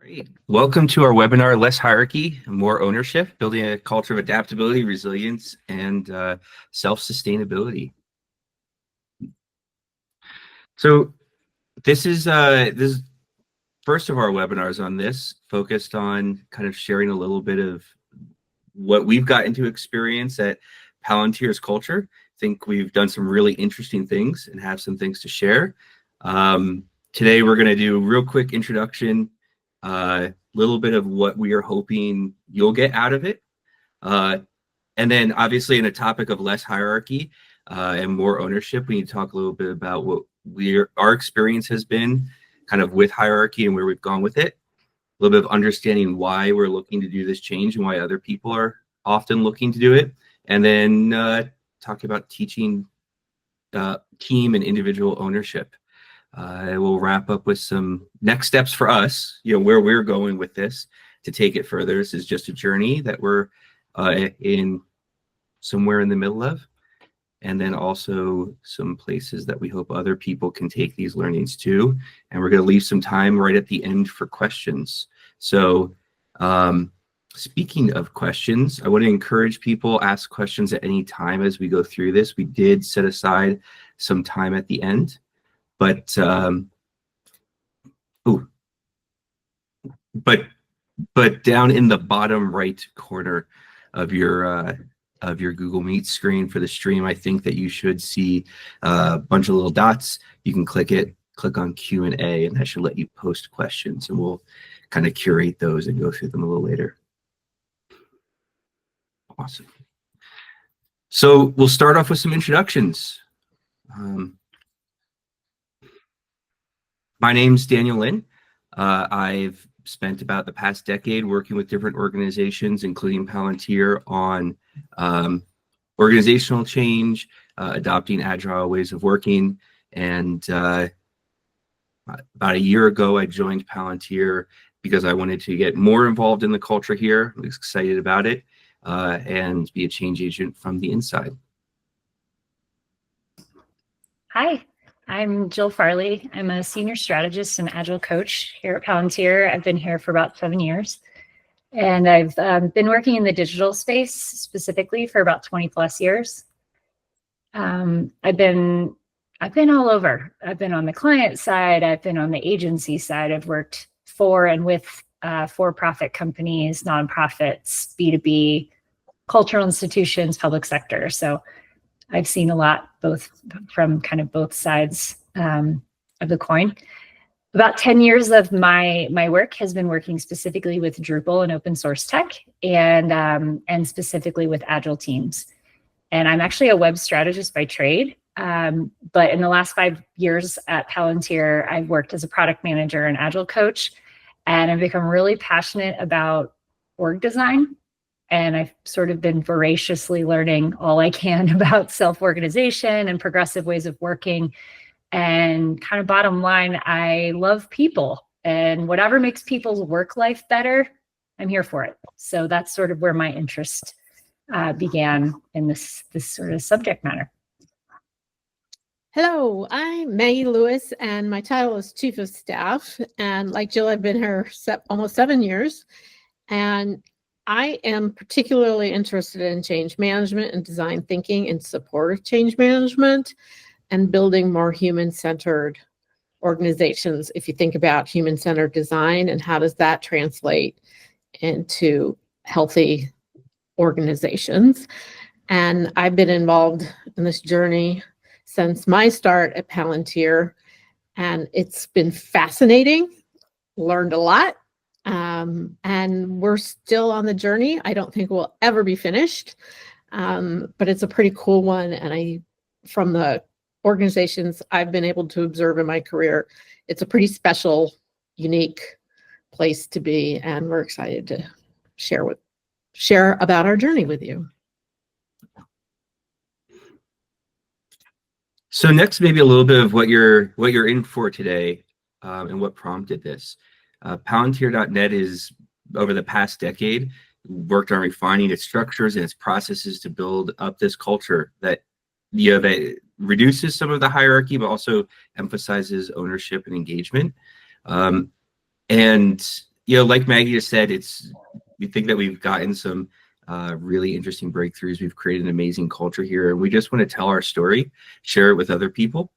Great. Welcome to our webinar, Less Hierarchy, More Ownership, Building a Culture of Adaptability, Resilience, and Self-Sustainability. So this is first of our webinars on this, focused on kind of sharing a little bit of what we've gotten to experience at Palantir's culture. I think we've done some really interesting things and have some things to share. Today we're going to do a real quick introduction, little bit of what we are hoping you'll get out of it. And then obviously in a topic of less hierarchy and more ownership, we need to talk a little bit about what our experience has been kind of with hierarchy and where we've gone with it. A little bit of understanding why we're looking to do this change and why other people are often looking to do it. And then talk about teaching team and individual ownership. We'll wrap up with some next steps for us, where we're going with this to take it further. This is just a journey that we're in somewhere in the middle of, and then also some places that we hope other people can take these learnings to. And we're going to leave some time right at the end for questions. So speaking of questions, I want to encourage people ask questions at any time as we go through this. We did set aside some time at the end. But down in the bottom right corner of your Google Meet screen for the stream, I think that you should see a bunch of little dots. You can click on Q&A, and that should let you post questions, and we'll kind of curate those and go through them a little later. Awesome. So we'll start off with some introductions. My name's Daniel Lin. I've spent about the past decade working with different organizations, including Palantir, on organizational change, adopting agile ways of working. And about a year ago, I joined Palantir because I wanted to get more involved in the culture here. I was excited about it and be a change agent from the inside. Hi. I'm Jill Farley. I'm a senior strategist and agile coach here at Palantir. I've been here for about 7 years, and I've been working in the digital space specifically for about 20 plus years. I've been all over. I've been on the client side. I've been on the agency side. I've worked for and with for-profit companies, nonprofits, B2B, cultural institutions, public sector. So I've seen a lot, both from kind of both sides of the coin. About 10 years of my work has been working specifically with Drupal and open source tech, and specifically with agile teams. And I'm actually a web strategist by trade. But in the last 5 years at Palantir, I've worked as a product manager and agile coach, and I've become really passionate about org design. And I've sort of been voraciously learning all I can about self-organization and progressive ways of working. And kind of bottom line, I love people, and whatever makes people's work life better, I'm here for it. So that's sort of where my interest began in this sort of subject matter. Hello, I'm Maggie Lewis, and my title is Chief of Staff. And like Jill, I've been here almost 7 years. And I am particularly interested in change management and design thinking in support of change management and building more human-centered organizations. If you think about human-centered design and how does that translate into healthy organizations. And I've been involved in this journey since my start at Palantir, and it's been fascinating, learned a lot. And we're still on the journey. I don't think we'll ever be finished, but it's a pretty cool one. And from the organizations I've been able to observe in my career, it's a pretty special, unique place to be. And we're excited to share about our journey with you. So next, maybe a little bit of what you're in for today, and what prompted this. Palantir.net is, over the past decade, worked on refining its structures and its processes to build up this culture that that reduces some of the hierarchy, but also emphasizes ownership and engagement. And like Maggie just said, we think that we've gotten some really interesting breakthroughs. We've created an amazing culture here, and we just want to tell our story, share it with other people,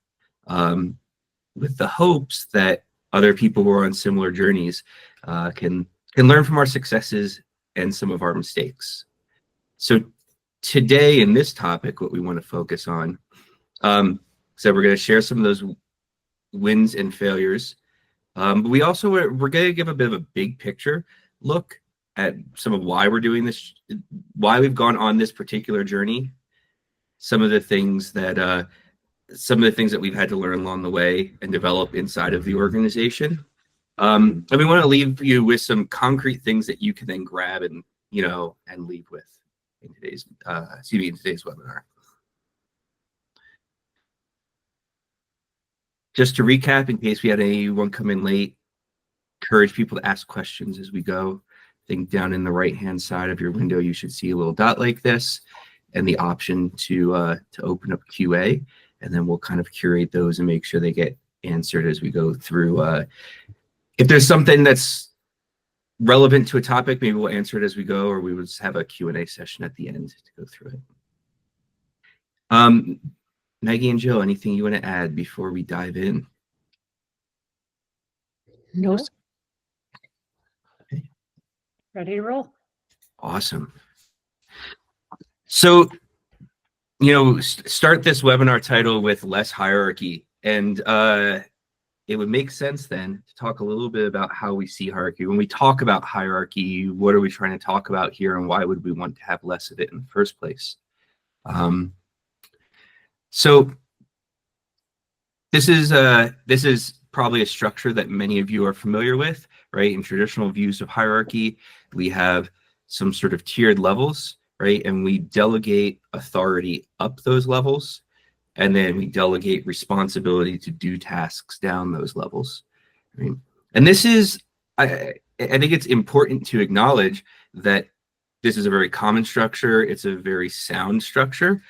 with the hopes that other people who are on similar journeys can learn from our successes and some of our mistakes. So today in this topic, what we want to focus on, so we're going to share some of those wins and failures. But we're going to give a bit of a big picture look at some of why we're doing this, why we've gone on this particular journey, some of the things that we've had to learn along the way and develop inside of the organization. And we want to leave you with some concrete things that you can then grab and leave with in today's webinar. Just to recap, in case we had anyone come in late, encourage people to ask questions as we go. I think down in the right-hand side of your window, you should see a little dot like this and the option to open up QA, and then we'll kind of curate those and make sure they get answered as we go through. If there's something that's relevant to a topic, maybe we'll answer it as we go, or we will just have a Q&A session at the end to go through it. Maggie and Jill, anything you want to add before we dive in? No. Okay. Ready to roll. Awesome. So, start this webinar title with less hierarchy. And it would make sense then to talk a little bit about how we see hierarchy. When we talk about hierarchy, what are we trying to talk about here, and why would we want to have less of it in the first place? So this is probably a structure that many of you are familiar with, right? In traditional views of hierarchy, we have some sort of tiered levels, right? And we delegate authority up those levels, and then we delegate responsibility to do tasks down those levels, right? And this is, I think it's important to acknowledge that this is a very common structure. It's a very sound structure.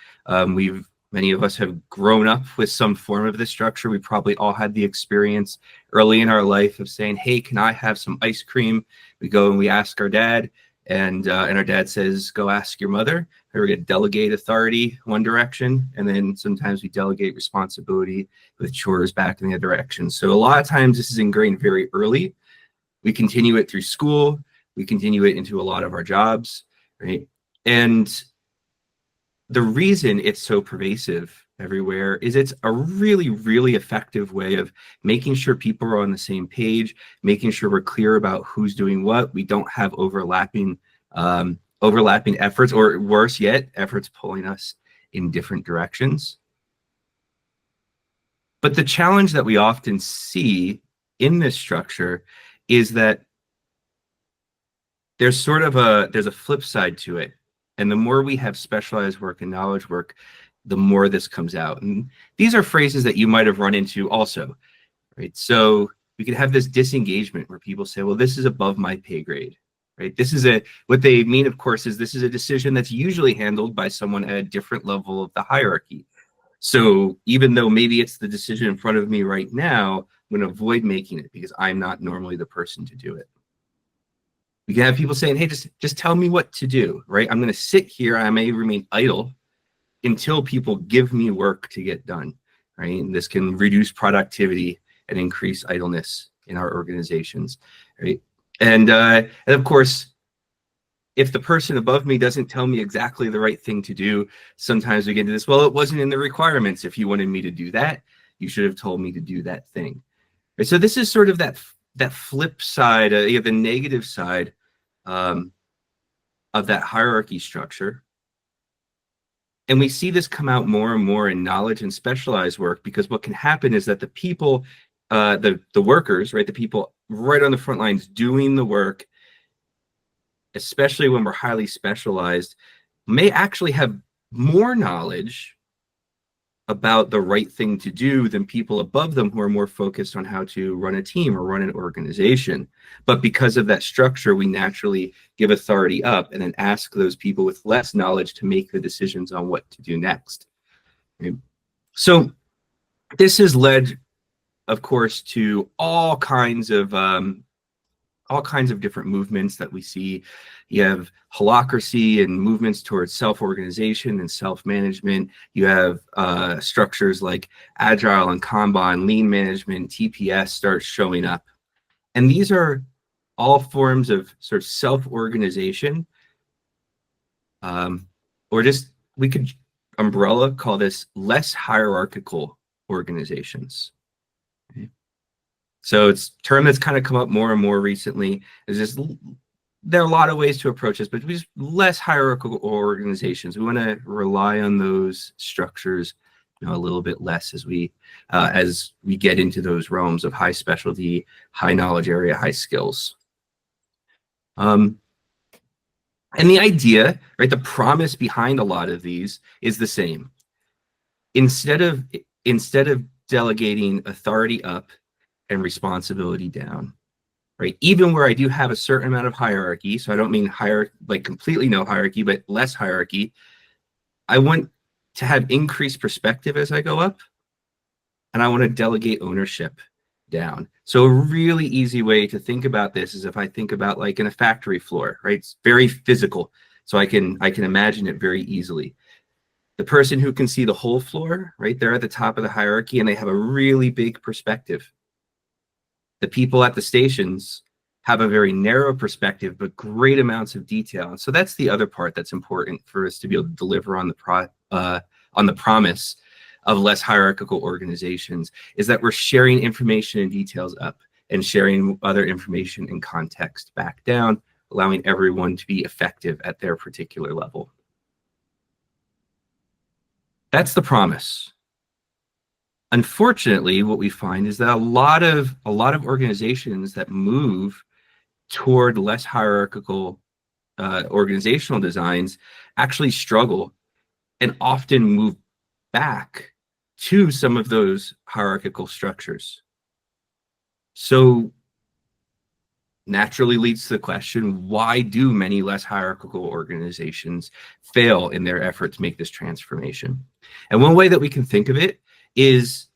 Many of us have grown up with some form of this structure. We probably all had the experience early in our life of saying, hey, can I have some ice cream? We go and we ask our dad, and our dad says, go ask your mother. We're going to delegate authority one direction, and then sometimes we delegate responsibility with chores back in the other direction. So a lot of times this is ingrained very early. We continue it through school. We continue it into a lot of our jobs, right? And the reason it's so pervasive everywhere is it's a really, really effective way of making sure people are on the same page, making sure we're clear about who's doing what. We don't have overlapping efforts, or worse yet, efforts pulling us in different directions. But the challenge that we often see in this structure is that there's a flip side to it. And the more we have specialized work and knowledge work, the more this comes out. And these are phrases that you might have run into also, right? So we could have this disengagement where people say, well, this is above my pay grade, right? What they mean, of course, is this is a decision that's usually handled by someone at a different level of the hierarchy. So even though maybe it's the decision in front of me right now, I'm going to avoid making it because I'm not normally the person to do it. We can have people saying, hey, just tell me what to do, right? I'm going to sit here. I may remain idle until people give me work to get done, right? And this can reduce productivity and increase idleness in our organizations, right? And of course, if the person above me doesn't tell me exactly the right thing to do, sometimes we get into this, well, it wasn't in the requirements. If you wanted me to do that, you should have told me to do that thing. Right? So this is sort of that flip side, the negative side of that hierarchy structure. And we see this come out more and more in knowledge and specialized work, because what can happen is that the people, the workers, right, the people right on the front lines doing the work, especially when we're highly specialized, may actually have more knowledge about the right thing to do than people above them who are more focused on how to run a team or run an organization. But because of that structure, we naturally give authority up and then ask those people with less knowledge to make the decisions on what to do next. Okay. So this has led, of course, to all kinds of all kinds of different movements that we see. You have holacracy and movements towards self-organization and self-management. You have structures like agile and Kanban, lean management, TPS start showing up. And these are all forms of sort of self-organization, or just, we could umbrella call this less hierarchical organizations. Okay. So it's a term that's kind of come up more and more recently. Is just, there are a lot of ways to approach this, but just less hierarchical organizations. We want to rely on those structures, a little bit less as we get into those realms of high specialty, high knowledge area, high skills. And the idea, right, the promise behind a lot of these is the same. Instead of delegating authority up and responsibility down, right? Even where I do have a certain amount of hierarchy, so I don't mean like completely no hierarchy, but less hierarchy, I want to have increased perspective as I go up, and I want to delegate ownership down. So a really easy way to think about this is if I think about like in a factory floor, right? It's very physical, so I can imagine it very easily. The person who can see the whole floor, right? They're at the top of the hierarchy and they have a really big perspective. The people at the stations have a very narrow perspective, but great amounts of detail. And so that's the other part that's important for us to be able to deliver on the promise of less hierarchical organizations, is that we're sharing information and details up and sharing other information and context back down, allowing everyone to be effective at their particular level. That's the promise. Unfortunately, what we find is that a lot of organizations that move toward less hierarchical organizational designs actually struggle and often move back to some of those hierarchical structures. So naturally leads to the question, why do many less hierarchical organizations fail in their effort to make this transformation? And one way that we can think of it is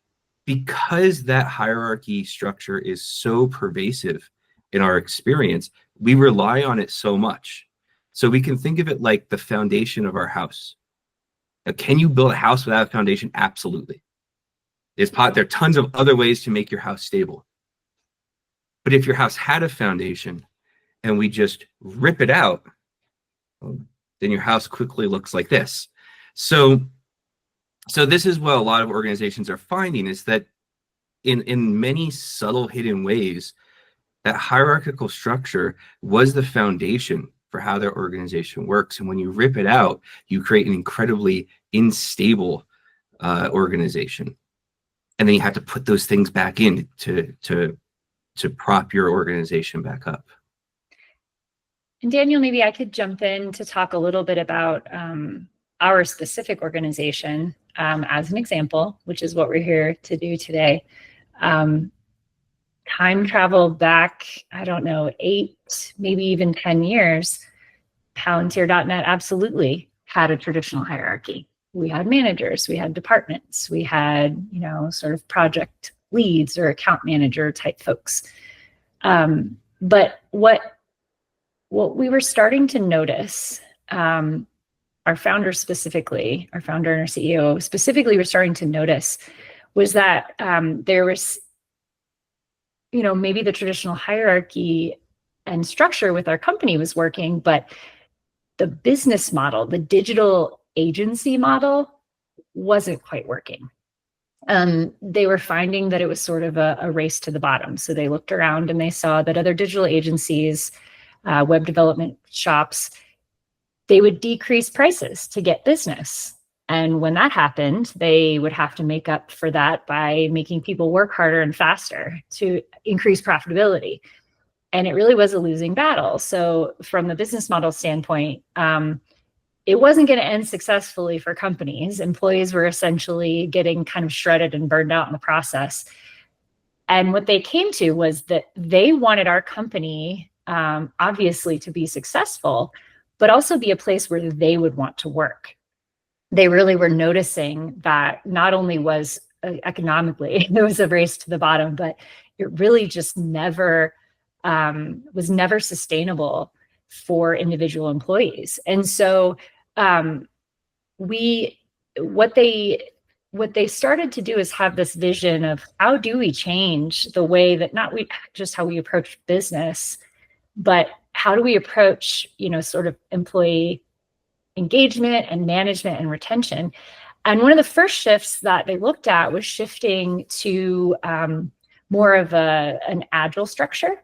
because that hierarchy structure is so pervasive in our experience, we rely on it so much. So we can think of it like the foundation of our house. Now, can you build a house without a foundation? Absolutely. There are tons of other ways to make your house stable. But if your house had a foundation and we just rip it out, then your house quickly looks like this. So this is what a lot of organizations are finding, is that in many subtle hidden ways, that hierarchical structure was the foundation for how their organization works. And when you rip it out, you create an incredibly unstable organization. And then you have to put those things back in to prop your organization back up. And Daniel, maybe I could jump in to talk a little bit about our specific organization as an example, which is what we're here to do today. Time travel back, I don't know, 8, maybe even 10 years, Palantir.net absolutely had a traditional hierarchy. We had managers, we had departments, we had, sort of project leads or account manager type folks. But what we were starting to notice, our founder specifically, our founder and our CEO specifically were starting to notice, was that there was, maybe the traditional hierarchy and structure with our company was working, but the business model, the digital agency model, wasn't quite working. They were finding that it was sort of a race to the bottom. So they looked around and they saw that other digital agencies, web development shops, they would decrease prices to get business. And when that happened, they would have to make up for that by making people work harder and faster to increase profitability. And it really was a losing battle. So from the business model standpoint, it wasn't going to end successfully for companies. Employees were essentially getting kind of shredded and burned out in the process. And what they came to was that they wanted our company, obviously, to be successful, but also be a place where they would want to work. They really were noticing that not only was economically, there was a race to the bottom, but it really just never was never sustainable for individual employees. And so what they started to do is have this vision of how do we change the way that just how we approach business, but how do we approach, sort of employee engagement and management and retention. And one of the first shifts that they looked at was shifting to more of an agile structure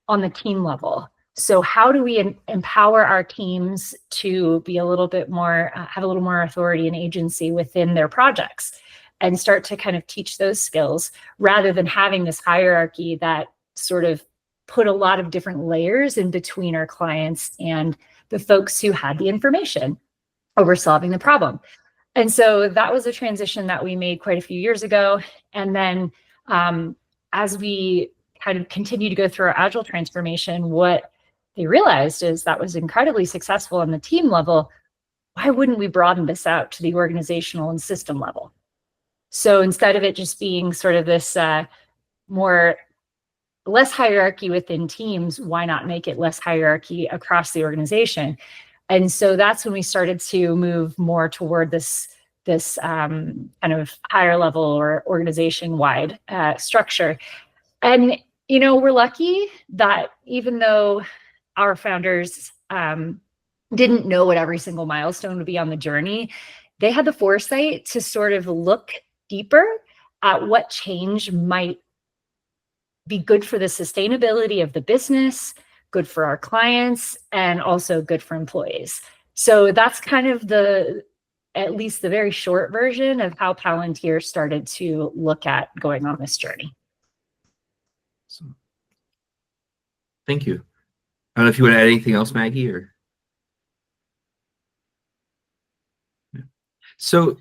on the team level. So how do we empower our teams to be a little bit more, have a little more authority and agency within their projects, and start to kind of teach those skills rather than having this hierarchy that sort of put a lot of different layers in between our clients and the folks who had the information over solving the problem. And so that was a transition that we made quite a few years ago. And then as we kind of continue to go through our agile transformation, what they realized is that was incredibly successful on the team level. Why wouldn't we broaden this out to the organizational and system level? So instead of it just being sort of this less hierarchy within teams, why not make it less hierarchy across the organization? And so that's when we started to move more toward this kind of higher level or organization-wide structure. And, we're lucky that even though our founders didn't know what every single milestone would be on the journey, they had the foresight to sort of look deeper at what change might be good for the sustainability of the business, good for our clients, and also good for employees. So that's kind of at least the very short version of how Palantir started to look at going on this journey. Awesome. Thank you. I don't know if you want to add anything else, Maggie, or. So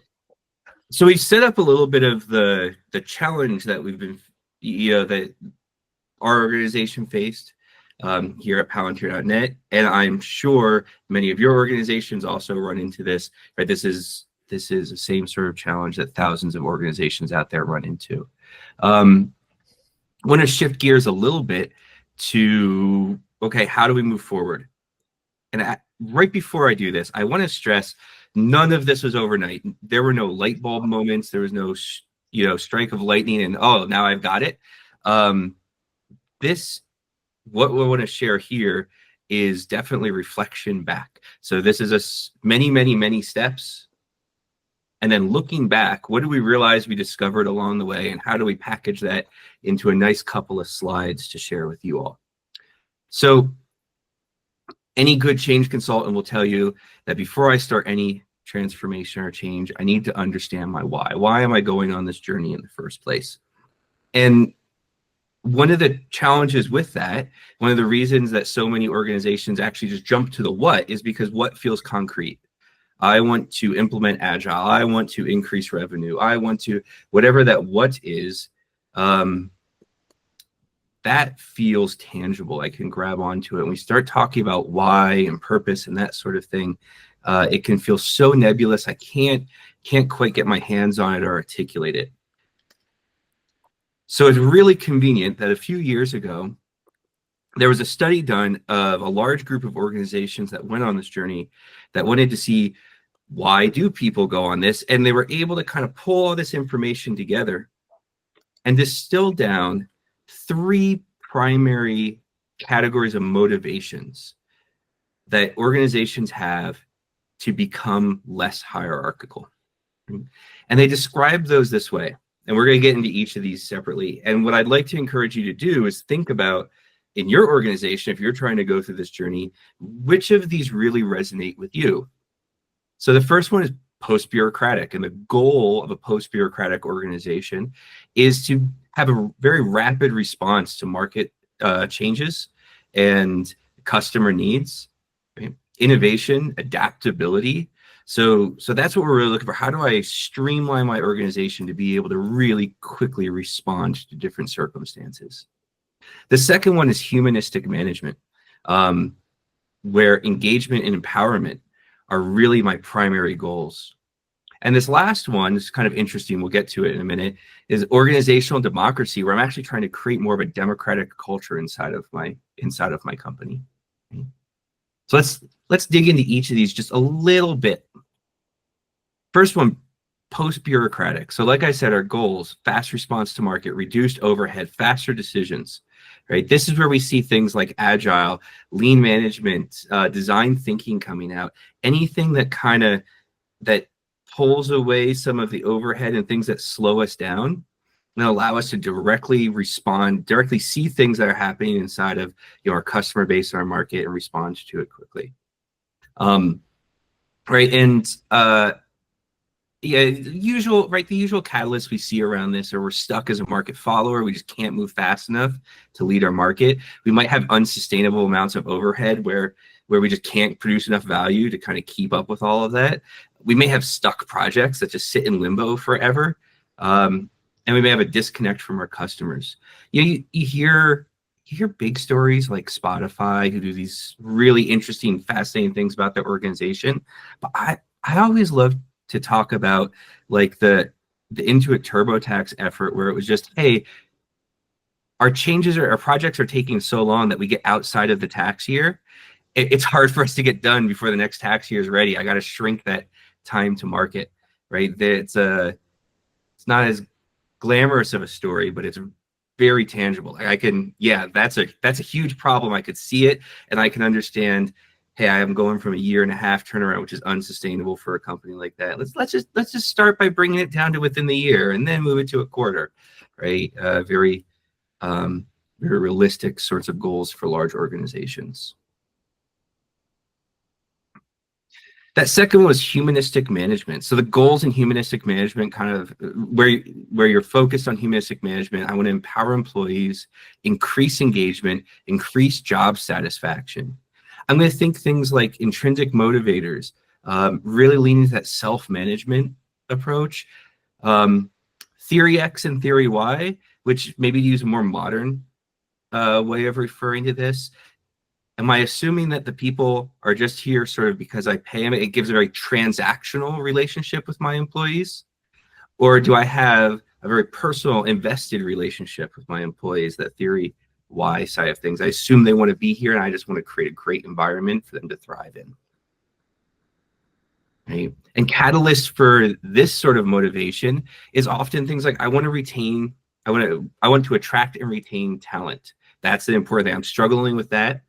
we've set up a little bit of the challenge that we've been, that our organization faced here at Palantir.net, and I'm sure many of your organizations also run into this. Right, this is the same sort of challenge that thousands of organizations out there run into. I want to shift gears a little bit to, okay, how do we move forward? And right before I do this, I want to stress none of this was overnight. There were no light bulb moments. There was no, strike of lightning and, oh, now I've got it. What we want to share here is definitely reflection back. So this is many, many, many steps. And then looking back, what do we realize we discovered along the way, and how do we package that into a nice couple of slides to share with you all? So any good change consultant will tell you that before I start any transformation or change, I need to understand my why. Why am I going on this journey in the first place? And one of the challenges with that, one of the reasons that so many organizations actually just jump to the what, is because what feels concrete. I want to implement Agile. I want to increase revenue. I want to, whatever that what is, that feels tangible. I can grab onto it. When we start talking about why and purpose and that sort of thing, it can feel so nebulous. I can't quite get my hands on it or articulate it. So it's really convenient that a few years ago, there was a study done of a large group of organizations that went on this journey that wanted to see, why do people go on this? And they were able to kind of pull all this information together and distill down 3 primary categories of motivations that organizations have to become less hierarchical. And they describe those this way. And we're going to get into each of these separately. And what I'd like to encourage you to do is think about, in your organization, if you're trying to go through this journey, which of these really resonate with you? So the first one is post-bureaucratic. And the goal of a post-bureaucratic organization is to have a very rapid response to market changes and customer needs, right? Innovation, adaptability. So that's what we're really looking for. How do I streamline my organization to be able to really quickly respond to different circumstances? The second one is humanistic management, where engagement and empowerment are really my primary goals. And this last one is kind of interesting. We'll get to it in a minute. Is organizational democracy, where I'm actually trying to create more of a democratic culture inside of my company. So let's dig into each of these just a little bit. First one, post-bureaucratic. So like I said, our goals: fast response to market, reduced overhead, faster decisions. Right. This is where we see things like agile, lean management, design thinking coming out. Anything that that pulls away some of the overhead and things that slow us down and allow us to directly respond, directly see things that are happening inside of our customer base, our market, and respond to it quickly. Right. And yeah, the usual catalysts we see around this are we're stuck as a market follower. We just can't move fast enough to lead our market. We might have unsustainable amounts of overhead where we just can't produce enough value to kind of keep up with all of that. We may have stuck projects that just sit in limbo forever. And we may have a disconnect from our customers. You hear big stories like Spotify, who do these really interesting, fascinating things about their organization. But I always love to talk about like the Intuit TurboTax effort, where it was just, hey, our projects are taking so long that we get outside of the tax year. It's hard for us to get done before the next tax year is ready. I got to shrink that time to market, right? It's not as glamorous of a story, but it's very tangible. Like that's a huge problem. I could see it, and I can understand, hey, I am going from a year and a half turnaround, which is unsustainable for a company like that. Let's just start by bringing it down to within the year, and then move it to a quarter, right? Very realistic sorts of goals for large organizations. That second was humanistic management. So the goals in humanistic management, kind of where you're focused on humanistic management, I want to empower employees, increase engagement, increase job satisfaction. I'm going to think things like intrinsic motivators, really leaning to that self-management approach. Theory X and Theory Y, which maybe use a more modern way of referring to this. Am I assuming that the people are just here sort of because I pay them? It gives a very transactional relationship with my employees? Or do I have a very personal, invested relationship with my employees, that Theory Y side of things? I assume they want to be here, and I just want to create a great environment for them to thrive in. Right? And catalyst for this sort of motivation is often things like I want to attract and retain talent. That's the important thing. I'm struggling with that,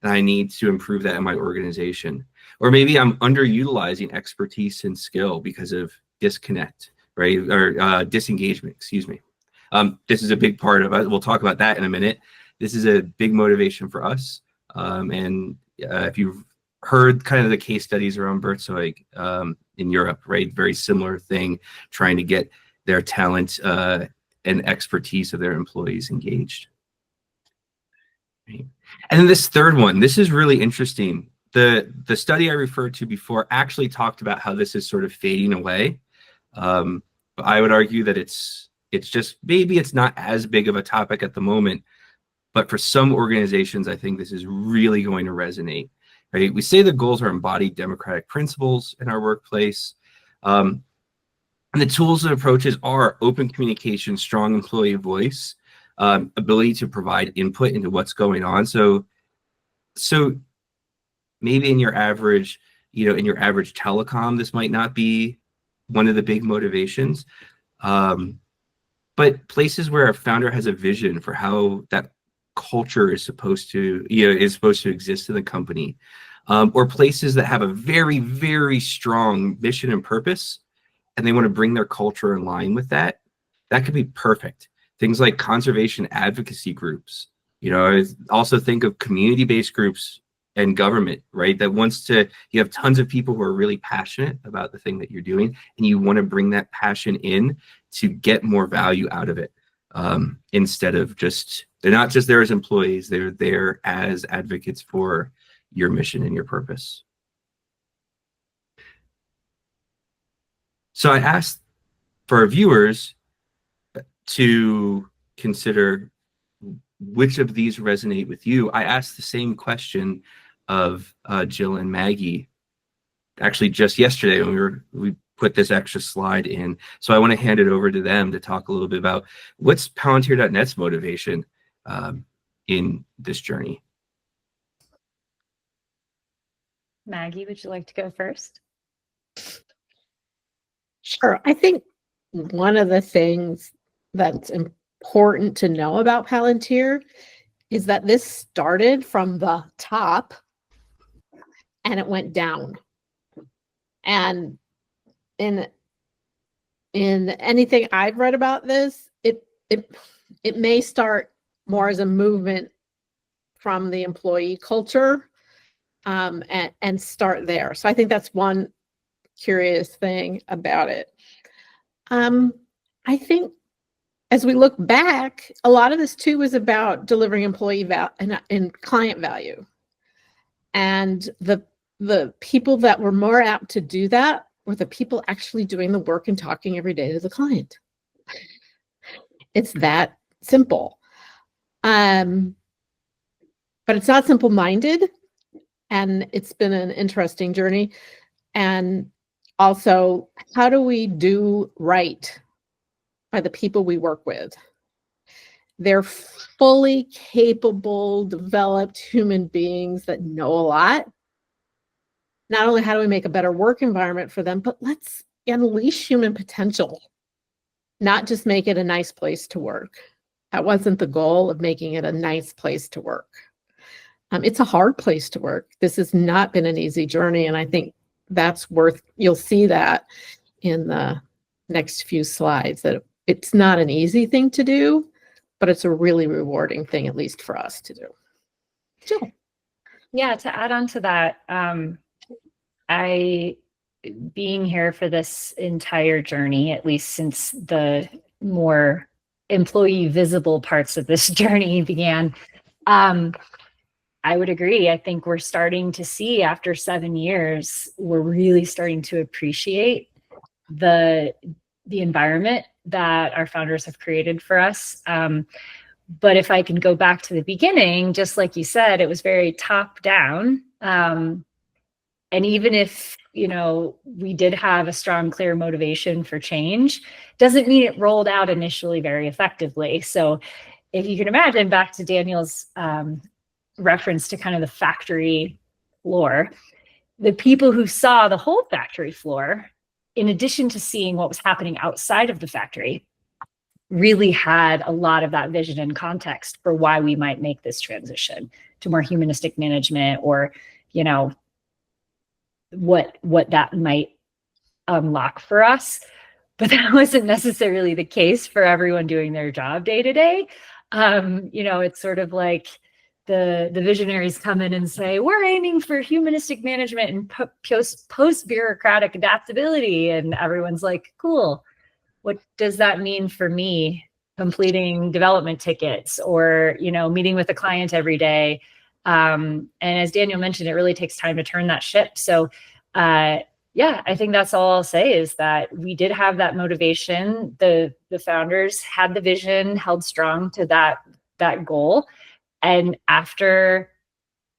and I need to improve that in my organization. Or maybe I'm underutilizing expertise and skill because of disconnect, right? Or disengagement, excuse me. This is a big part of it. We'll talk about that in a minute. This is a big motivation for us. And if you've heard kind of the case studies around Bertzoig in Europe, right? Very similar thing, trying to get their talent and expertise of their employees engaged. Right. And then this third one, this is really interesting. The study I referred to before actually talked about how this is sort of fading away. But I would argue that it's just, maybe it's not as big of a topic at the moment, but for some organizations, I think this is really going to resonate. Right? We say the goals are embodied democratic principles in our workplace. And the tools and approaches are open communication, strong employee voice, ability to provide input into what's going on. So maybe in your average telecom, this might not be one of the big motivations. But places where a founder has a vision for how that culture is supposed to exist in the company, or places that have a very, very strong mission and purpose, and they want to bring their culture in line with that, that could be perfect. Things like conservation advocacy groups. I also think of community-based groups and government, right? You have tons of people who are really passionate about the thing that you're doing, and you want to bring that passion in to get more value out of it. Instead of they're not just there as employees, they're there as advocates for your mission and your purpose. So I asked for our viewers to consider which of these resonate with you. I asked the same question of Jill and Maggie, actually just yesterday when we put this extra slide in. So I want to hand it over to them to talk a little bit about what's Palantir.net's motivation in this journey. Maggie, would you like to go first? Sure. I think one of the things that's important to know about Palantir is that this started from the top and it went down. And in anything I've read about this, it may start more as a movement from the employee culture and start there. So I think that's one curious thing about it. I think as we look back, a lot of this too was about delivering employee value and client value. And the people that were more apt to do that were the people actually doing the work and talking every day to the client. It's that simple. But it's not simple-minded, and it's been an interesting journey. And also, how do we do right by the people we work with? They're fully capable, developed human beings that know a lot. Not only how do we make a better work environment for them, but let's unleash human potential, not just make it a nice place to work. That wasn't the goal of making it a nice place to work. It's a hard place to work. This has not been an easy journey, and I think you'll see that in the next few slides, that it's not an easy thing to do, but it's a really rewarding thing, at least for us to do. Jill. Yeah, to add on to that, being here for this entire journey, at least since the more employee visible parts of this journey began, I would agree. I think we're starting to see, after 7 years, we're really starting to appreciate the environment that our founders have created for us. But if I can go back to the beginning, just like you said, it was very top down. And even if, we did have a strong, clear motivation for change, doesn't mean it rolled out initially very effectively. So if you can imagine, back to Daniel's reference to kind of the factory floor, the people who saw the whole factory floor, in addition to seeing what was happening outside of the factory, really had a lot of that vision and context for why we might make this transition to more humanistic management, or, what that might unlock for us. But that wasn't necessarily the case for everyone doing their job day to day. It's sort of like the visionaries come in and say, we're aiming for humanistic management and post-bureaucratic adaptability. And everyone's like, cool. What does that mean for me completing development tickets or, meeting with a client every day? And as Daniel mentioned, it really takes time to turn that ship. So, I think that's all I'll say, is that we did have that motivation. The founders had the vision, held strong to that goal. And after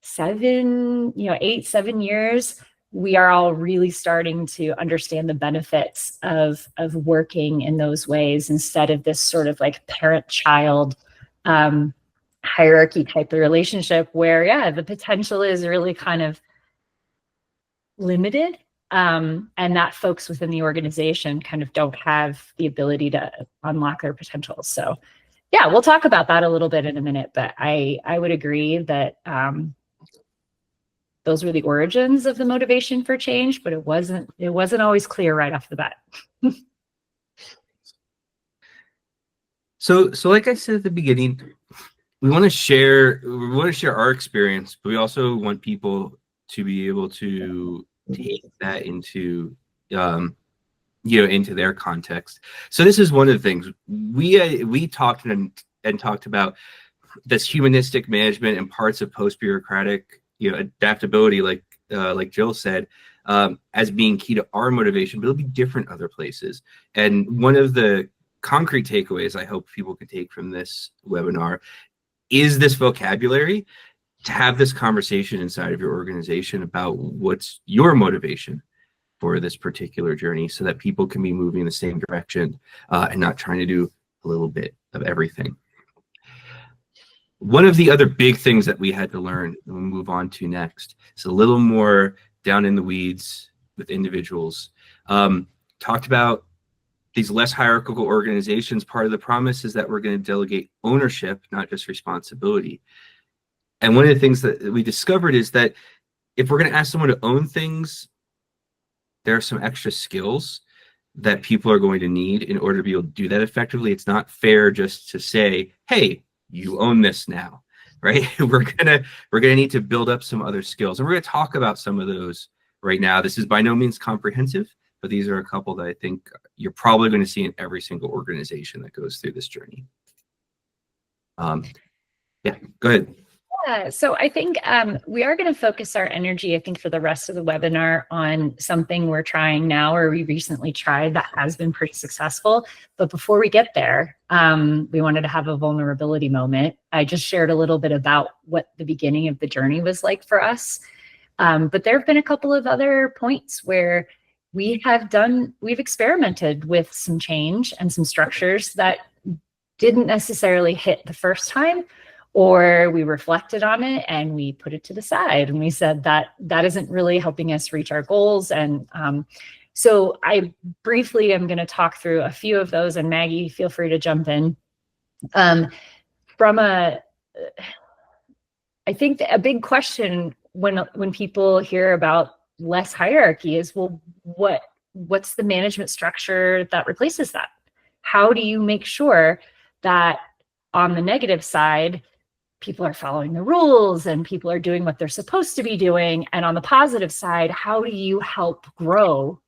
7 years, we are all really starting to understand the benefits of working in those ways, instead of this sort of like parent-child hierarchy type of relationship where, the potential is really kind of limited. And that folks within the organization kind of don't have the ability to unlock their potential. So we'll talk about that a little bit in a minute, but I would agree that those were the origins of the motivation for change, but it wasn't always clear right off the bat. So like I said at the beginning, we want to share our experience, but we also want people to be able to take that into into their context. So this is one of the things we talked about, this humanistic management and parts of post-bureaucratic adaptability, like Jill said, as being key to our motivation, but it'll be different other places. And one of the concrete takeaways I hope people can take from this webinar is this vocabulary, to have this conversation inside of your organization about what's your motivation. for this particular journey so that people can be moving in the same direction and not trying to do a little bit of everything. One of the other big things that we had to learn, and we'll move on to next, is a little more down in the weeds with individuals. Talked about these less hierarchical organizations. Part of the promise is that we're going to delegate ownership, not just responsibility. And one of the things that we discovered is that if we're going to ask someone to own things, there are some extra skills that people are going to need in order to be able to do that effectively. It's not fair just to say, hey, you own this now, right? We're gonna need to build up some other skills, and we're gonna talk about some of those right now. This is by no means comprehensive, but these are a couple that I think you're probably going to see in every single organization that goes through this journey. Yeah, go ahead. Yeah, so I think we are going to focus our energy, I think, for the rest of the webinar on something we're trying now, or we recently tried that has been pretty successful. But before we get there, we wanted to have a vulnerability moment. I just shared a little bit about what the beginning of the journey was like for us. But there have been a couple of other points where we've experimented with some change and some structures that didn't necessarily hit the first time, or we reflected on it and we put it to the side and we said that isn't really helping us reach our goals. And so I briefly am going to talk through a few of those, and Maggie, feel free to jump in. I think a big question when people hear about less hierarchy is, well, what's the management structure that replaces that? How do you make sure that on the negative side, people are following the rules and people are doing what they're supposed to be doing? And on the positive side, how do you help grow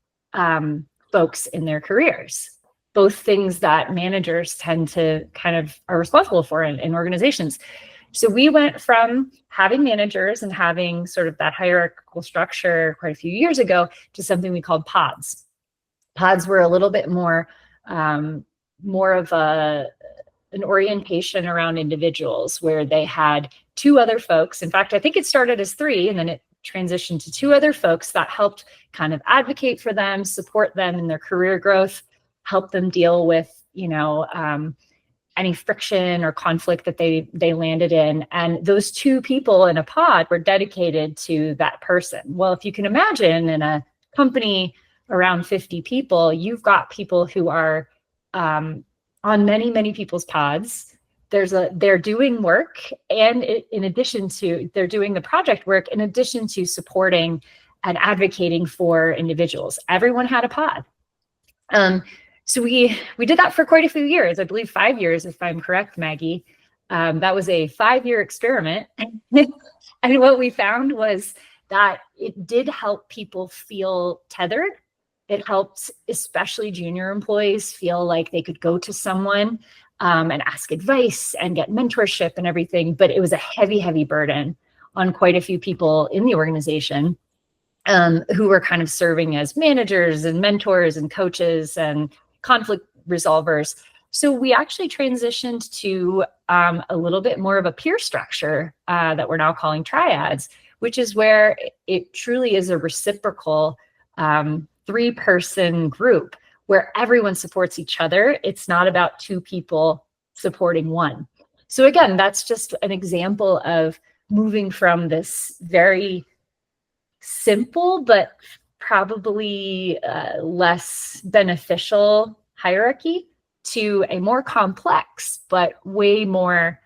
folks in their careers? Both things that managers tend to kind of are responsible for in organizations. So we went from having managers and having sort of that hierarchical structure quite a few years ago to something we called pods. Pods were a little bit more of an orientation around individuals, where they had two other folks. In fact, I think it started as three, and then it transitioned to two other folks that helped kind of advocate for them, support them in their career growth, help them deal with, any friction or conflict that they landed in. And those two people in a pod were dedicated to that person. Well, if you can imagine, in a company around 50 people, you've got people who are on many people's pods. They're doing work, and in addition to, they're doing the project work in addition to supporting and advocating for individuals. Everyone had a pod. So we did that for quite a few years, I believe 5 years, if I'm correct, Maggie. That was a 5-year experiment. And what we found was that it did help people feel tethered. It helped especially junior employees feel like they could go to someone and ask advice and get mentorship and everything. But it was a heavy burden on quite a few people in the organization who were kind of serving as managers and mentors and coaches and conflict resolvers. So we actually transitioned to a little bit more of a peer structure that we're now calling triads, which is where it truly is a reciprocal 3-person group where everyone supports each other. It's not about 2 people supporting one. So again, that's just an example of moving from this very simple but probably less beneficial hierarchy to a more complex but way more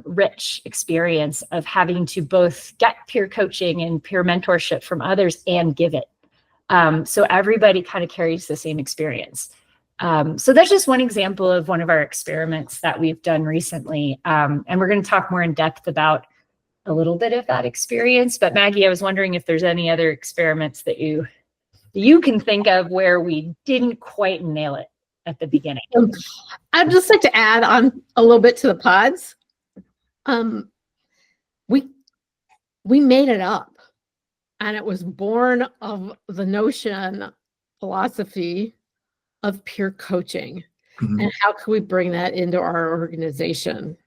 rich experience of having to both get peer coaching and peer mentorship from others and give it. So everybody kind of carries the same experience. So that's just one example of one of our experiments that we've done recently. And we're going to talk more in depth about a little bit of that experience. But Maggie, I was wondering if there's any other experiments that you can think of where we didn't quite nail it at the beginning. I'd just like to add on a little bit to the pods. We made it up, and it was born of the notion, philosophy of peer coaching. Mm-hmm. And how can we bring that into our organization?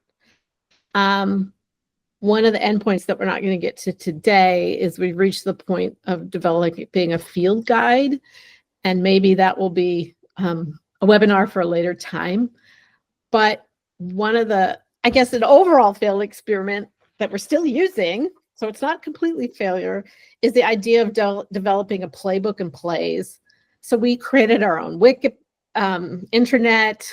one of the endpoints that we're not going to get to today is we've reached the point of developing a field guide, and maybe that will be a webinar for a later time. But one of the, I guess, an overall failed experiment that we're still using, so it's not completely failure, is the idea of developing a playbook and plays. So we created our own wiki, intranet,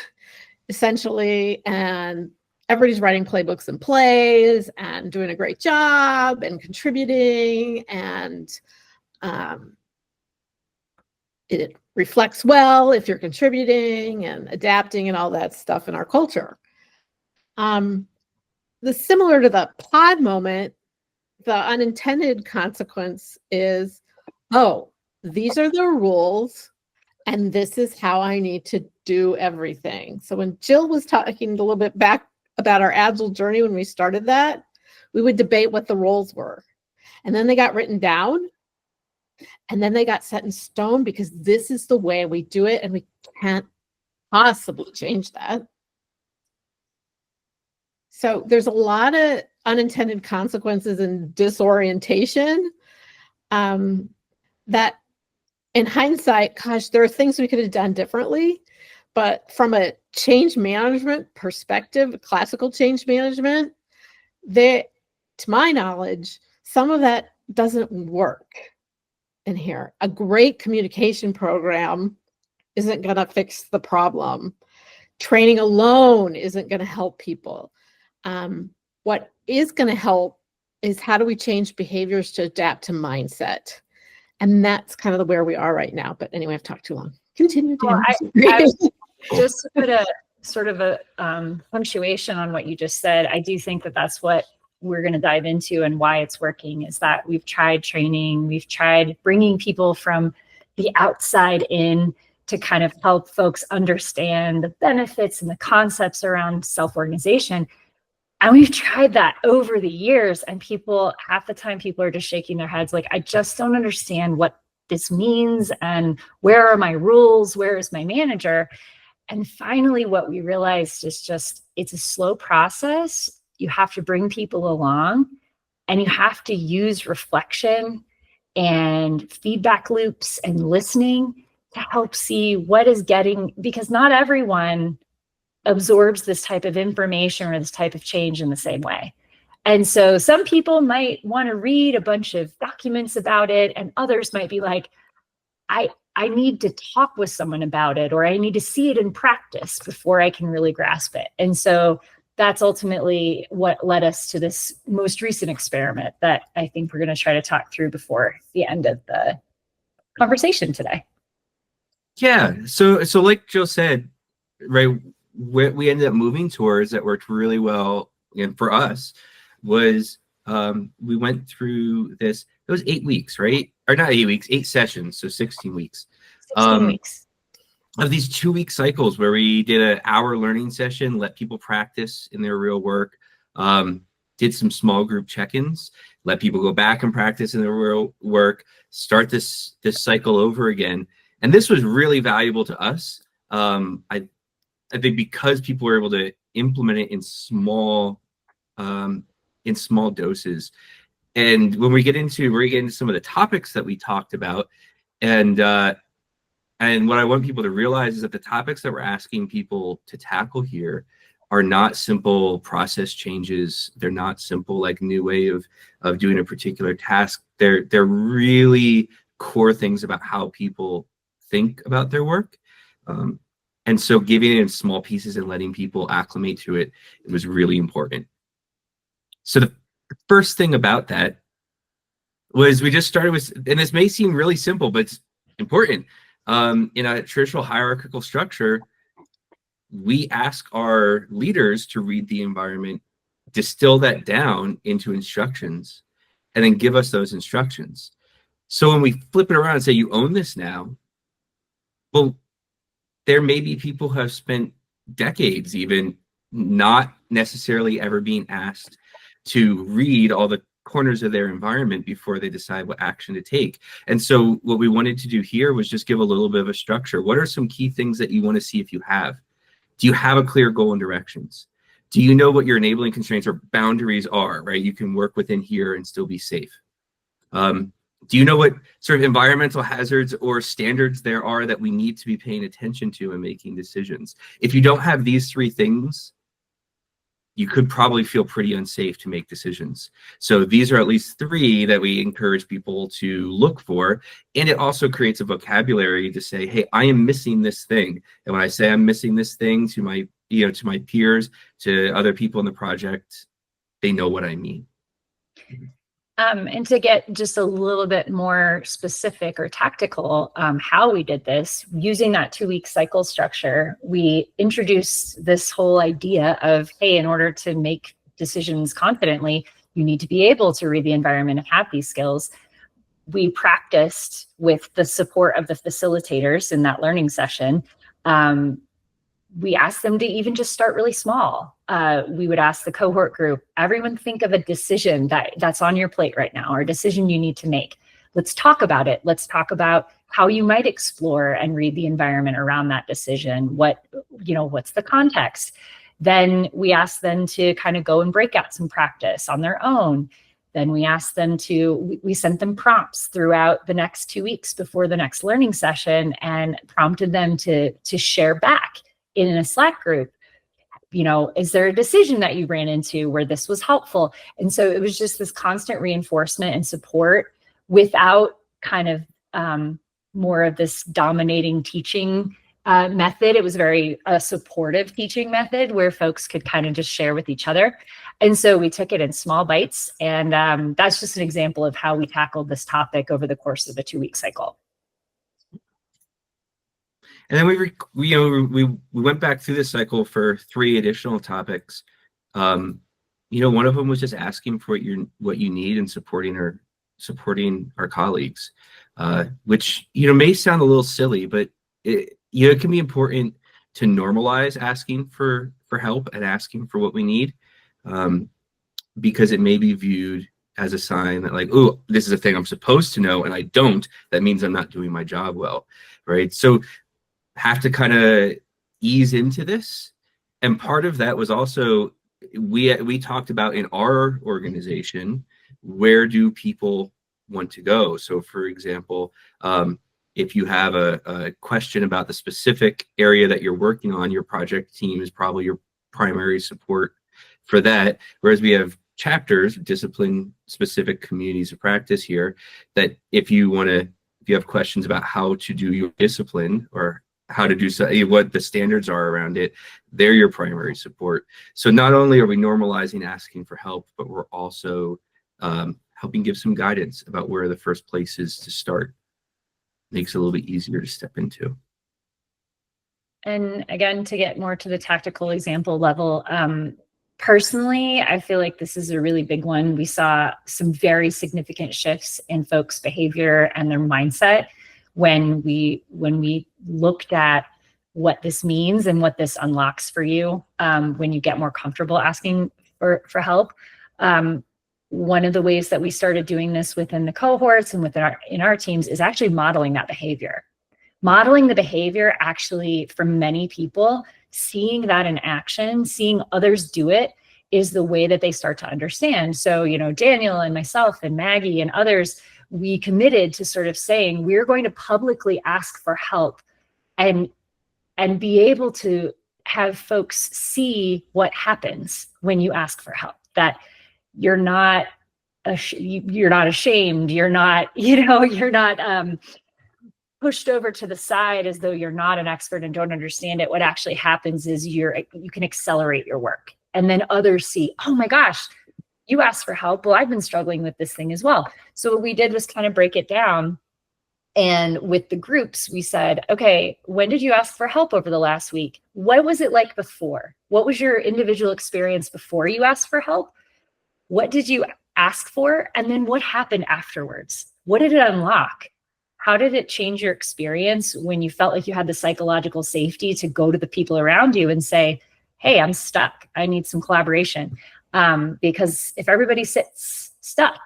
essentially, and everybody's writing playbooks and plays and doing a great job and contributing, and it reflects well if you're contributing and adapting and all that stuff in our culture. Similar to the pod moment, the unintended consequence is, oh, these are the rules, and this is how I need to do everything. So when Jill was talking a little bit back about our Agile journey, when we started that, we would debate what the roles were. And then they got written down, and then they got set in stone because this is the way we do it, and we can't possibly change that. So there's a lot of unintended consequences and disorientation that in hindsight, gosh, there are things we could have done differently. But from a change management perspective, classical change management, to my knowledge, some of that doesn't work in here. A great communication program isn't going to fix the problem. Training alone isn't going to help people. What is going to help is how do we change behaviors to adapt to mindset? And that's kind of where we are right now. But anyway, I've talked too long. Continue, Dan. I just to put a sort of a punctuation on what you just said, I do think that that's what we're going to dive into, and why it's working is that we've tried training, we've tried bringing people from the outside in to kind of help folks understand the benefits and the concepts around self-organization. And we've tried that over the years, and half the time people are just shaking their heads like, I just don't understand what this means, and where are my rules? Where is my manager? And finally, what we realized is just, it's a slow process. You have to bring people along, and you have to use reflection and feedback loops and listening to help see what is because not everyone absorbs this type of information or this type of change in the same way. And so some people might want to read a bunch of documents about it, and others might be like, I need to talk with someone about it, or I need to see it in practice before I can really grasp it. And so that's ultimately what led us to this most recent experiment that I think we're going to try to talk through before the end of the conversation today. Yeah. So like Jill said, right, what we ended up moving towards that worked really well, and for us was we went through this. It was 8 weeks, right? Or not 8 weeks, 8 sessions, so 16 weeks. 16 weeks. Of these 2-week cycles where we did an hour learning session, let people practice in their real work, did some small group check-ins, let people go back and practice in their real work, start this cycle over again. And this was really valuable to us. I think because people were able to implement it in small doses. And when we get into some of the topics that we talked about, and what I want people to realize is that the topics that we're asking people to tackle here are not simple process changes. They're not simple like new way of doing a particular task. They're really core things about how people think about their work. And so giving it in small pieces and letting people acclimate to it was really important. So the first thing about that was we just started with, and this may seem really simple, but it's important. In a traditional hierarchical structure, we ask our leaders to read the environment, distill that down into instructions, and then give us those instructions. So when we flip it around and say, you own this now, well, there may be people who have spent decades even not necessarily ever being asked to read all the corners of their environment before they decide what action to take. And so what we wanted to do here was just give a little bit of a structure. What are some key things that you want to see if you have? Do you have a clear goal and directions? Do you know what your enabling constraints or boundaries are, right? You can work within here and still be safe. Do you know what sort of environmental hazards or standards there are that we need to be paying attention to in making decisions? If you don't have these three things, you could probably feel pretty unsafe to make decisions. So these are at least three that we encourage people to look for. And it also creates a vocabulary to say, hey, I am missing this thing. And when I say I'm missing this thing to my, to my peers, to other people in the project, they know what I mean. And to get just a little bit more specific or tactical, how we did this, using that 2-week cycle structure, we introduced this whole idea of, hey, in order to make decisions confidently, you need to be able to read the environment and have these skills. We practiced with the support of the facilitators in that learning session. We asked them to even just start really small. We would ask the cohort group, everyone think of a decision that's on your plate right now, or a decision you need to make. Let's talk about it. Let's talk about how you might explore and read the environment around that decision. What's the context? Then we asked them to kind of go and break out some practice on their own. Then we asked them we sent them prompts throughout the next 2 weeks before the next learning session and prompted them to share back in a Slack group, is there a decision that you ran into where this was helpful? And so it was just this constant reinforcement and support without kind of more of this dominating teaching method. It was very supportive teaching method where folks could kind of just share with each other. And so we took it in small bites. And that's just an example of how we tackled this topic over the course of a 2-week cycle. And then we went back through this cycle for 3 additional topics. One of them was just asking for what you need and supporting our colleagues, which may sound a little silly, but it can be important to normalize asking for help and asking for what we need, because it may be viewed as a sign that like, oh, this is a thing I'm supposed to know and I don't. That means I'm not doing my job well, right? So have to kind of ease into this. And part of that was also, we talked about in our organization, where do people want to go? So for example, if you have a question about the specific area that you're working on, your project team is probably your primary support for that. Whereas we have chapters, discipline specific communities of practice here, that if you have questions about how to do your discipline or how to do so, what the standards are around it, they're your primary support. So not only are we normalizing asking for help, but we're also helping give some guidance about where the first place is to start. Makes it a little bit easier to step into. And again, to get more to the tactical example level, personally, I feel like this is a really big one. We saw some very significant shifts in folks' behavior and their mindset when we looked at what this means and what this unlocks for you when you get more comfortable asking for help. One of the ways that we started doing this within the cohorts and in our teams is actually modeling that behavior. Modeling the behavior actually, for many people, seeing that in action, seeing others do it, is the way that they start to understand. So, Daniel and myself and Maggie and others, we committed to sort of saying, we're going to publicly ask for help and be able to have folks see what happens when you ask for help, that you're not ashamed, you're not pushed over to the side as though you're not an expert and don't understand it. What actually happens is you can accelerate your work, and then others see, oh my gosh, you asked for help. Well, I've been struggling with this thing as well. So what we did was kind of break it down. And with the groups, we said, okay, when did you ask for help over the last week? What was it like before? What was your individual experience before you asked for help? What did you ask for? And then what happened afterwards? What did it unlock? How did it change your experience when you felt like you had the psychological safety to go to the people around you and say, hey, I'm stuck. I need some collaboration. Because if everybody sits stuck,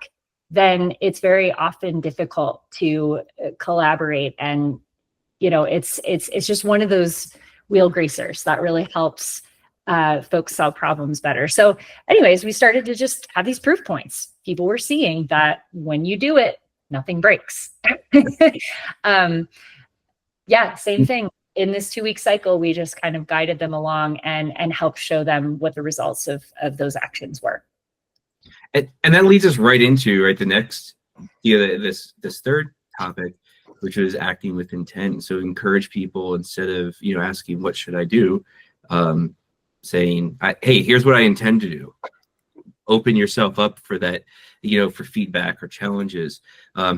then it's very often difficult to collaborate. And, it's just one of those wheel greasers that really helps folks solve problems better. So anyways, we started to just have these proof points. People were seeing that when you do it, nothing breaks. Yeah, same thing. In this 2-week cycle, we just kind of guided them along and helped show them what the results of those actions were. And that leads us right into the next, this third topic, which was acting with intent. So encourage people, instead of asking what should I do, saying, hey, here's what I intend to do. Open yourself up for that, for feedback or challenges.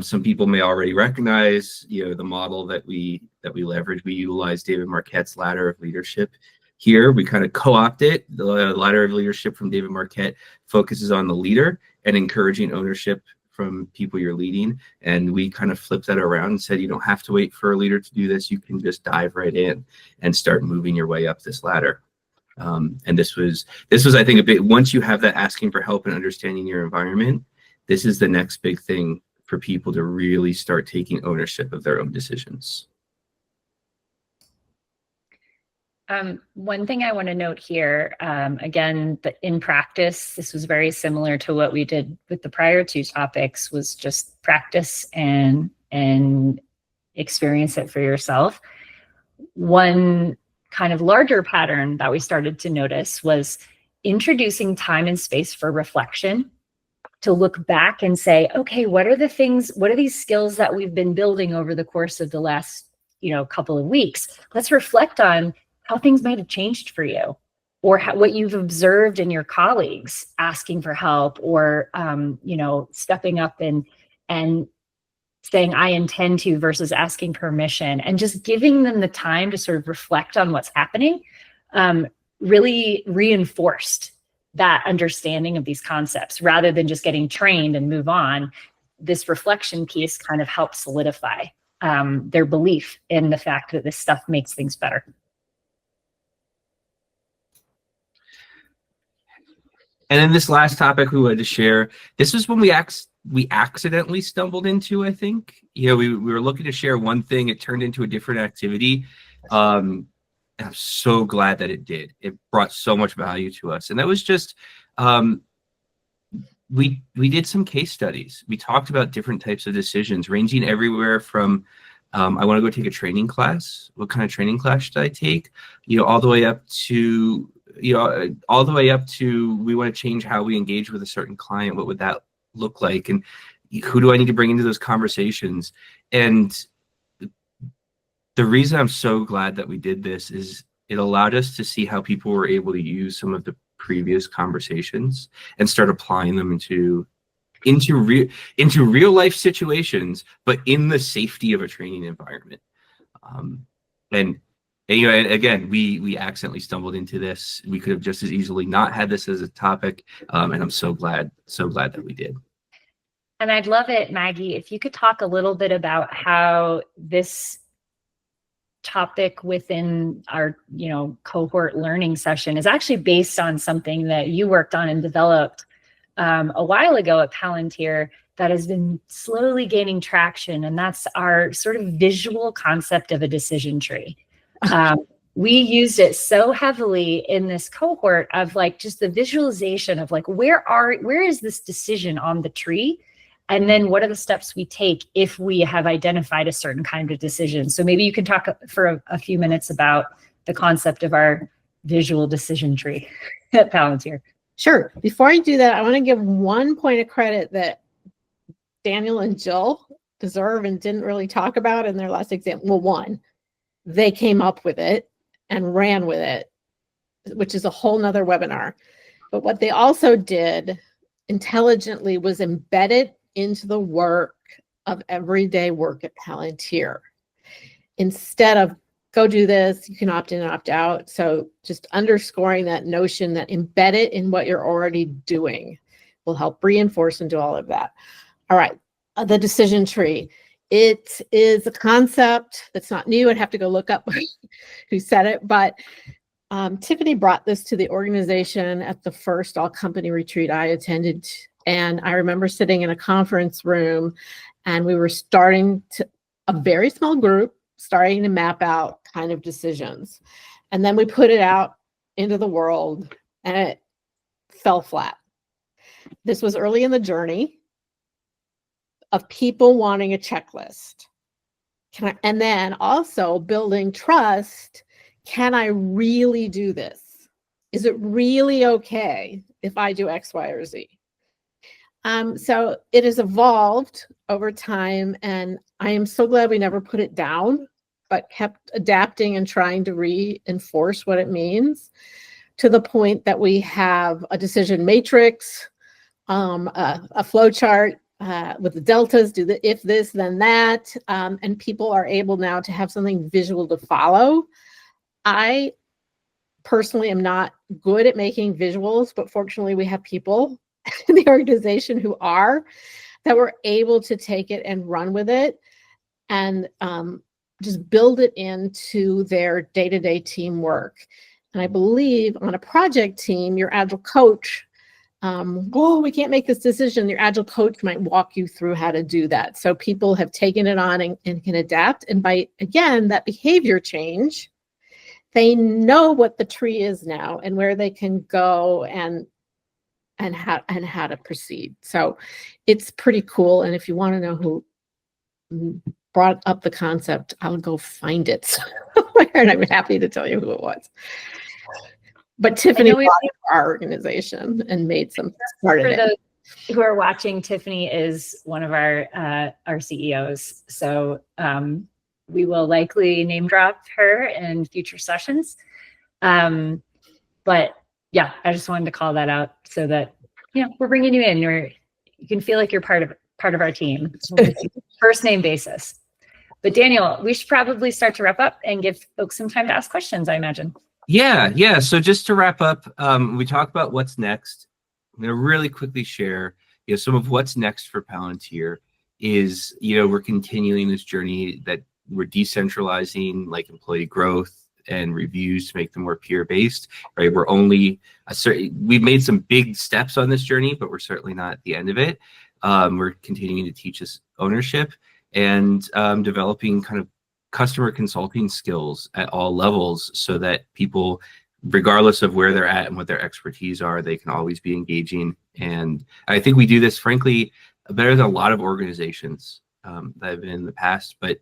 Some people may already recognize, the model that we leverage. We utilize David Marquette's ladder of leadership. Here, we kind of co-opt it. The ladder of leadership from David Marquette focuses on the leader and encouraging ownership from people you're leading. And we kind of flipped that around and said, you don't have to wait for a leader to do this. You can just dive right in and start moving your way up this ladder. And this was, I think, a bit, once you have that asking for help and understanding your environment, this is the next big thing for people to really start taking ownership of their own decisions. One thing I want to note here, again, in practice, this was very similar to what we did with the prior 2 topics, was just practice and experience it for yourself. One kind of larger pattern that we started to notice was introducing time and space for reflection, to look back and say, okay, what are these skills that we've been building over the course of the last, couple of weeks? Let's reflect on how things might have changed for you, or what you've observed in your colleagues asking for help, or, stepping up and saying, I intend to, versus asking permission, and just giving them the time to sort of reflect on what's happening, really reinforced that understanding of these concepts, rather than just getting trained and move on. This reflection piece kind of helps solidify their belief in the fact that this stuff makes things better. And then this last topic we wanted to share, this was when we accidentally stumbled into, I think. We were looking to share one thing, it turned into a different activity. And I'm so glad that it did. It brought so much value to us. And that was just, we did some case studies. We talked about different types of decisions, ranging everywhere from, I want to go take a training class. What kind of training class should I take? All the way up to, we want to change how we engage with a certain client. What would that look like? And who do I need to bring into those conversations? And the reason I'm so glad that we did this is it allowed us to see how people were able to use some of the previous conversations and start applying them into real life situations, but in the safety of a training environment. And again, we accidentally stumbled into this. We could have just as easily not had this as a topic. And I'm so glad that we did. And I'd love it, Maggie, if you could talk a little bit about how this topic within our, cohort learning session is actually based on something that you worked on and developed a while ago at Palantir that has been slowly gaining traction. And that's our sort of visual concept of a decision tree. We used it so heavily in this cohort of just the visualization of where is this decision on the tree? And then what are the steps we take if we have identified a certain kind of decision? So maybe you can talk for a few minutes about the concept of our visual decision tree at Palantir. Sure. Before I do that, I want to give one point of credit that Daniel and Jill deserve and didn't really talk about in their last exam. Well, one, they came up with it and ran with it, which is a whole nother webinar. But what they also did intelligently was embed it into the work of everyday work at Palantir. Instead of go do this, you can opt in and opt out. So just underscoring that notion that embed it in what you're already doing will help reinforce and do all of that. All right, the decision tree. It is a concept that's not new. I'd have to go look up who said it, but Tiffany brought this to the organization at the first all-company retreat I attended. And I remember sitting in a conference room and we were a very small group, starting to map out kind of decisions. And then we put it out into the world and it fell flat. This was early in the journey of people wanting a checklist. And then also building trust. Can I really do this? Is it really okay if I do X, Y, or Z? So it has evolved over time, and I am so glad we never put it down, but kept adapting and trying to reinforce what it means, to the point that we have a decision matrix, a flow chart with the deltas, do the if this, then that, and people are able now to have something visual to follow. I personally am not good at making visuals, but fortunately we have people in the organization who are, that were able to take it and run with it and just build it into their day-to-day teamwork. And I believe on a project team, your agile coach, oh, we can't make this decision. Your agile coach might walk you through how to do that. So people have taken it on and can adapt. And by, again, that behavior change, they know what the tree is now and where they can go and how to proceed. So it's pretty cool. And if you want to know who brought up the concept, I'll go find it somewhere, and I'm happy to tell you who it was. But Tiffany brought it to our organization and made some started For it. those who are watching, Tiffany is one of our CEOs. So we will likely name drop her in future sessions. But yeah, I just wanted to call that out so that, you know, we're bringing you in. You can feel like you're part of our team, first name basis. But Daniel, we should probably start to wrap up and give folks some time to ask questions, I imagine. Yeah. So just to wrap up, we talked about what's next. I'm going to really quickly share, some of what's next for Palantir is, we're continuing this journey that we're decentralizing like employee growth and reviews to make them more peer-based, right? We're only we've made some big steps on this journey, but we're certainly not at the end of it. We're continuing to teach us ownership and developing kind of customer consulting skills at all levels so that people, regardless of where they're at and what their expertise are, they can always be engaging. And I think we do this, frankly, better than a lot of organizations that have been in the past, but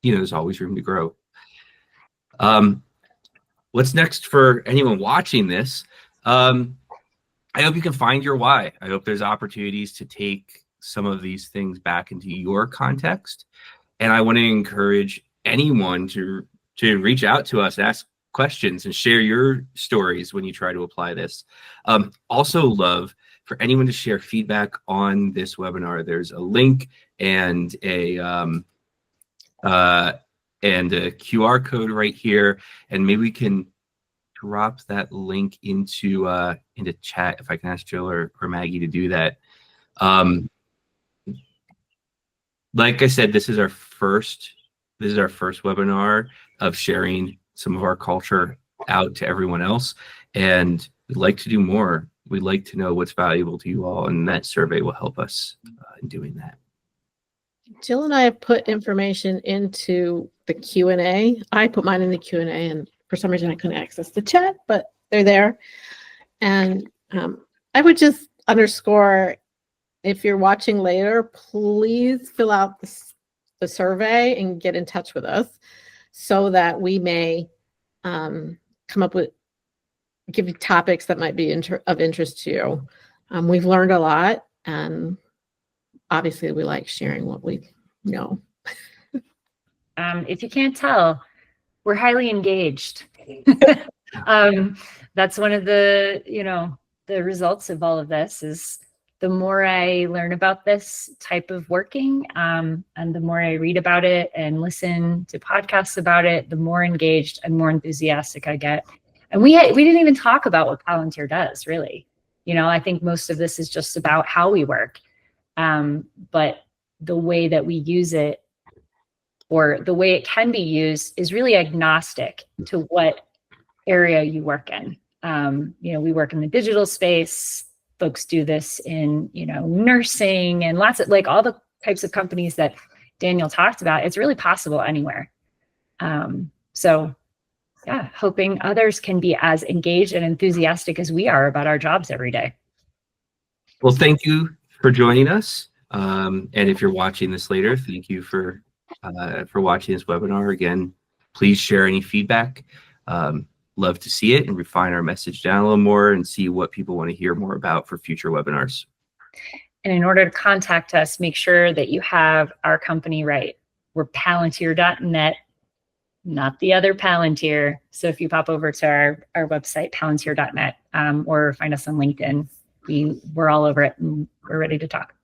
there's always room to grow. What's next for anyone watching this? I hope you can find your why. I hope there's opportunities to take some of these things back into your context. And I want to encourage anyone to reach out to us, ask questions, and share your stories when you try to apply this. Also love for anyone to share feedback on this webinar. There's a link and a QR code right here, and maybe we can drop that link into chat if I can ask Jill or Maggie to do that. Like I said, this is our first webinar of sharing some of our culture out to everyone else, and we'd like to do more. We'd like to know what's valuable to you all, and that survey will help us in doing that. Jill and I have put information into the Q&A. I put mine in the Q&A, and for some reason I couldn't access the chat, but they're there. And I would just underscore, if you're watching later, please fill out the survey and get in touch with us so that we may come up with, give you topics that might be of interest to you. We've learned a lot, and obviously we like sharing what we know. If you can't tell, we're highly engaged. That's one of the results of all of this is the more I learn about this type of working, and the more I read about it and listen to podcasts about it, the more engaged and more enthusiastic I get. And we didn't even talk about what Palantir does, really. I think most of this is just about how we work. But the way that we use it, or the way it can be used, is really agnostic to what area you work in. We work in the digital space. Folks do this in, nursing and lots of all the types of companies that Daniel talked about. It's really possible anywhere. So yeah, hoping others can be as engaged and enthusiastic as we are about our jobs every day. Well, thank you for joining us. And if you're watching this later, thank you for watching this webinar. Again, please share any feedback. Love to see it and refine our message down a little more and see what people want to hear more about for future webinars. And in order to contact us, make sure that you have our company right. We're Palantir.net, not the other Palantir. So if you pop over to our website, Palantir.net, or find us on LinkedIn, we're all over it and we're ready to talk.